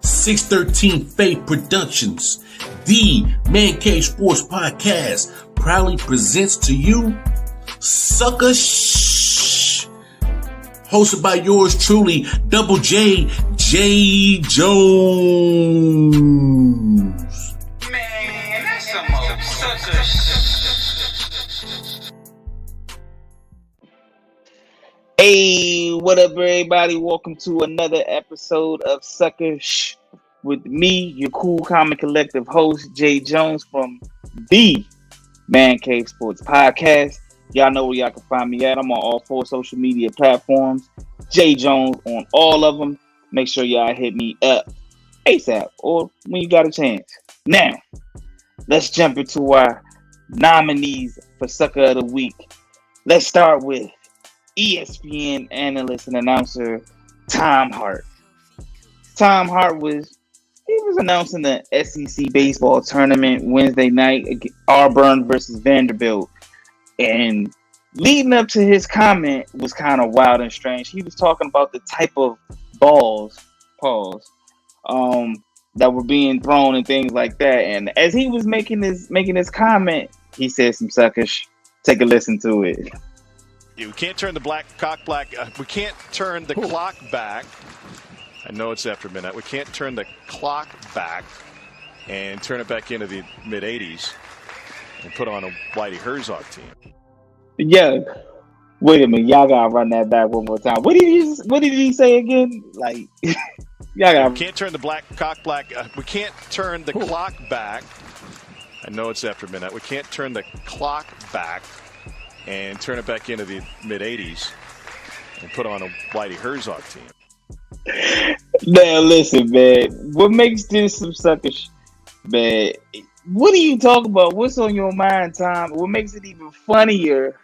613 Faye Productions, the Man Cave Sports Podcast, proudly presents to you Sucka Sh, hosted by yours truly, Double J, Jae Jones. Man, that's some old Sucka Sh. Hey, what up, everybody? Welcome to another episode of Sucka Sh with me, your cool comic collective host, Jae Jones from the Man Cave Sports Podcast. Y'all know where y'all can find me at. I'm on all 4 social media platforms. Jae Jones on all of them. Make sure y'all hit me up ASAP or when you got a chance. Now, let's jump into our nominees for Sucker of the Week. Let's start with ESPN analyst and announcer Tom Hart. Tom Hart was announcing the SEC baseball tournament Wednesday night, Auburn versus Vanderbilt, and leading up to his comment was kind of wild and strange. He was talking about the type of balls, that were being thrown and things like that. And as he was making his comment, he said some suckers. Take a listen to it. We can't turn the we can't turn the clock back. I know it's after midnight. We can't turn the clock back and turn it back into the mid-'80s and put on a Whitey Herzog team. Yeah. Wait a minute. Y'all gotta run that back one more time. What did he say again? Like, y'all gotta... We can't turn the we can't turn the clock back. I know it's after midnight. We can't turn the clock back and turn it back into the mid-'80s and put on a Whitey Herzog team. Now listen, man. What makes this some suckers, man? What are you talking about? What's on your mind, Tom? What makes it even funnier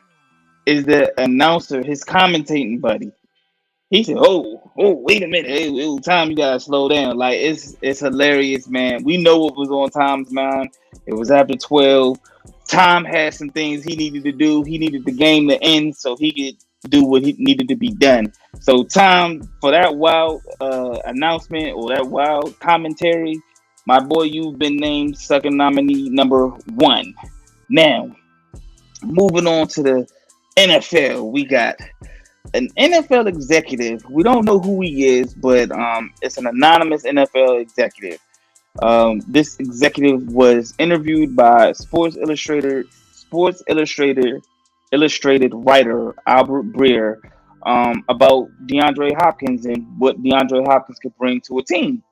is the announcer, his commentating buddy. He said, "Oh, wait a minute, hey, Tom, you gotta slow down." Like it's hilarious, man. We know what was on Tom's mind. It was after 12. Tom had some things he needed to do. He needed the game to end so he could do what he needed to be done. So Tom, for that wild announcement or that wild commentary, my boy, you've been named Sucker nominee number 1. Now, moving on to the NFL, we got an NFL executive. We don't know who he is, but it's an anonymous NFL executive. This executive was interviewed by Sports Illustrated writer Albert Breer about DeAndre Hopkins and what DeAndre Hopkins could bring to a team.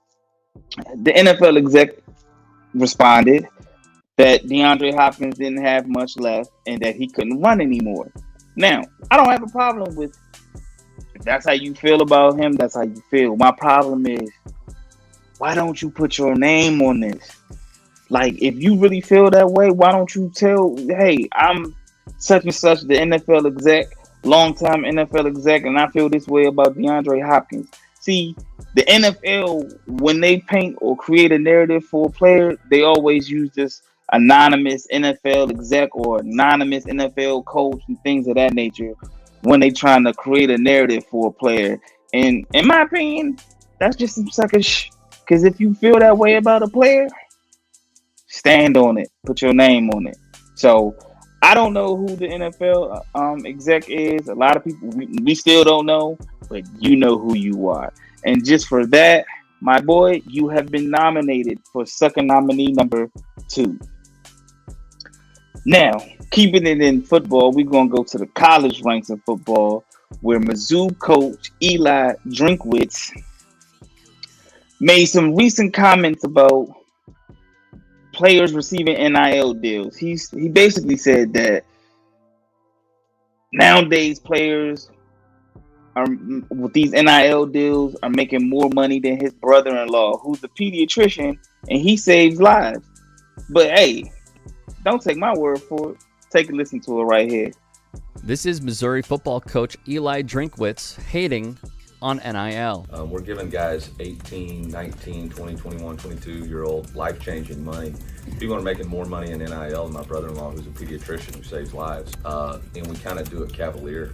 The NFL exec responded that DeAndre Hopkins didn't have much left and that he couldn't run anymore. Now, I don't have a problem with if that's how you feel about him, that's how you feel. My problem is, why don't you put your name on this? Like, if you really feel that way, why don't you tell, hey, I'm such and such, the NFL exec, longtime NFL exec, and I feel this way about DeAndre Hopkins. See, the NFL, when they paint or create a narrative for a player, they always use this anonymous NFL exec or anonymous NFL coach and things of that nature when they trying to create a narrative for a player. And in my opinion, that's just some sucker sh. Because if you feel that way about a player, stand on it. Put your name on it. So I don't know who the NFL exec is. A lot of people, we still don't know, but you know who you are. And just for that, my boy, you have been nominated for Sucker nominee number 2. Now, keeping it in football, we're going to go to the college ranks of football, where Mizzou coach Eli Drinkwitz made some recent comments about players receiving NIL deals. He basically said that nowadays players are with these NIL deals are making more money than his brother-in-law, who's a pediatrician, and he saves lives. But hey, don't take my word for it. Take a listen to it right here. This is Missouri football coach Eli Drinkwitz hating on NIL. We're giving guys 18, 19, 20, 21, 22-year-old life-changing money. People are making more money in NIL than my brother-in-law, who's a pediatrician who saves lives. And we kind of do it cavalier,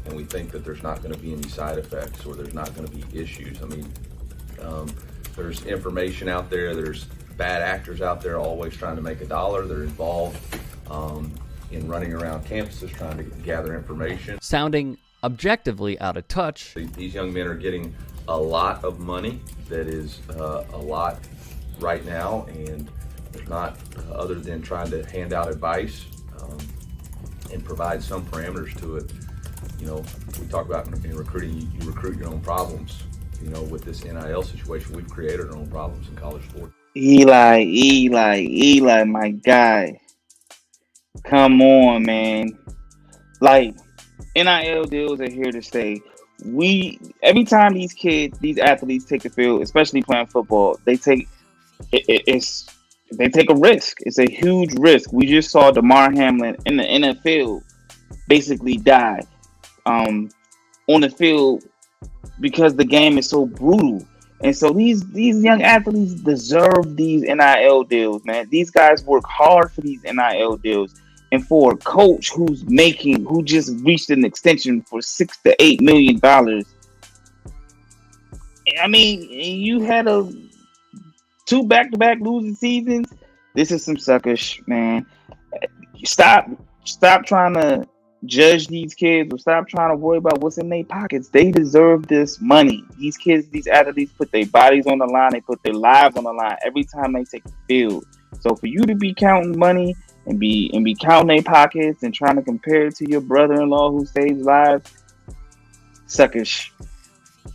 and we think that there's not going to be any side effects or there's not going to be issues. I mean, There's information out there. There's bad actors out there always trying to make a dollar. They're involved in running around campuses trying to gather information. Sounding objectively out of touch. These young men are getting a lot of money that is a lot right now, and there's not other than trying to hand out advice and provide some parameters to it. You know, we talk about in recruiting, you recruit your own problems. You know, with this NIL situation, we've created our own problems in college sports. Eli, my guy. Come on, man. Like, NIL deals are here to stay. Every time these athletes take the field, especially playing football, they take a risk. It's a huge risk. We just saw Damar Hamlin in the NFL basically die on the field because the game is so brutal. And so these young athletes deserve these NIL deals, man. These guys work hard for these NIL deals. And for a coach who just reached an extension for $6 to $8 million. I mean, you had two back-to-back losing seasons. This is some Sucka Sh, man. Stop trying to judge these kids, or stop trying to worry about what's in their pockets. They deserve this money. These kids, these athletes put their bodies on the line. They put their lives on the line every time they take the field. So for you to be counting money and be counting their pockets and trying to compare it to your brother-in-law who saves lives, Sucka Sh.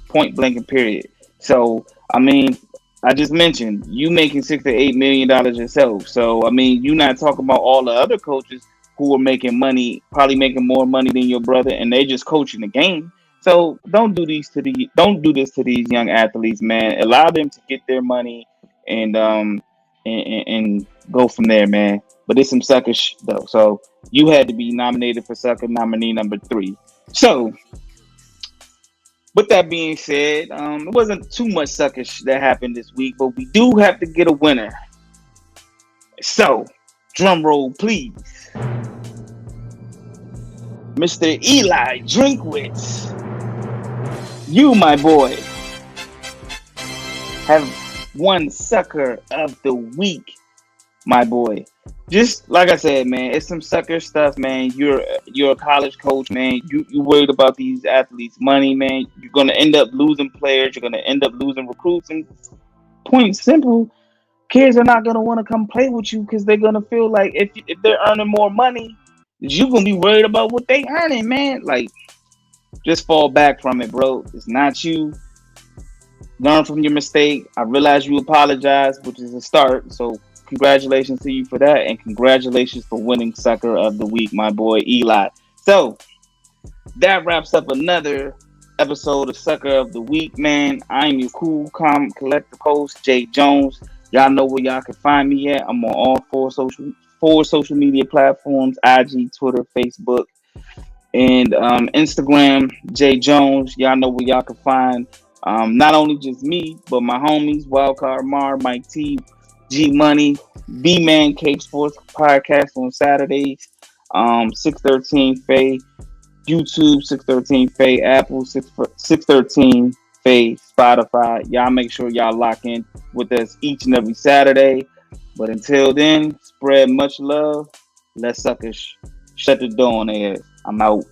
Point blank and period. So, I mean, I just mentioned you making $6 to $8 million yourself. So, I mean, you're not talking about all the other coaches who are making money, probably making more money than your brother, and they're just coaching the game. So don't do this to these young athletes, man. Allow them to get their money and go from there, man. But it's some Sucka Sh though. So you had to be nominated for Sucka nominee number 3. So with that being said, it wasn't too much Sucka Sh that happened this week, but we do have to get a winner. So drum roll, please. Mr. Eli Drinkwitz, you, my boy, have won Sucker of the Week, my boy. Just like I said, man, it's some sucker stuff, man. You're a college coach, man. You worried about these athletes' money, man. You're gonna end up losing players. You're gonna end up losing recruits. And point simple, kids are not gonna want to come play with you because they're gonna feel like if they're earning more money, you're gonna be worried about what they earning, man. Like, just fall back from it, bro. It's not you. Learn from your mistake. I realize you apologized, which is a start. So congratulations to you for that, and congratulations for winning Sucker of the Week, my boy Eli. So that wraps up another episode of Sucker of the Week, man. I am your cool, calm, collective host, Jae Jones. Y'all know where y'all can find me at. I'm on all four social media platforms: IG, Twitter, Facebook, and Instagram, Jae Jones. Y'all know where y'all can find not only just me, but my homies, Wildcard Mar, Mike T, G Money, B-Man Cape Sports Podcast on Saturdays, 613 Faye, YouTube 613 Faye, Apple 613 Faye, Spotify. Y'all make sure y'all lock in with us each and every Saturday. But until then, spread much love. Let's Sucka Sh. Shut the door on their ass. I'm out.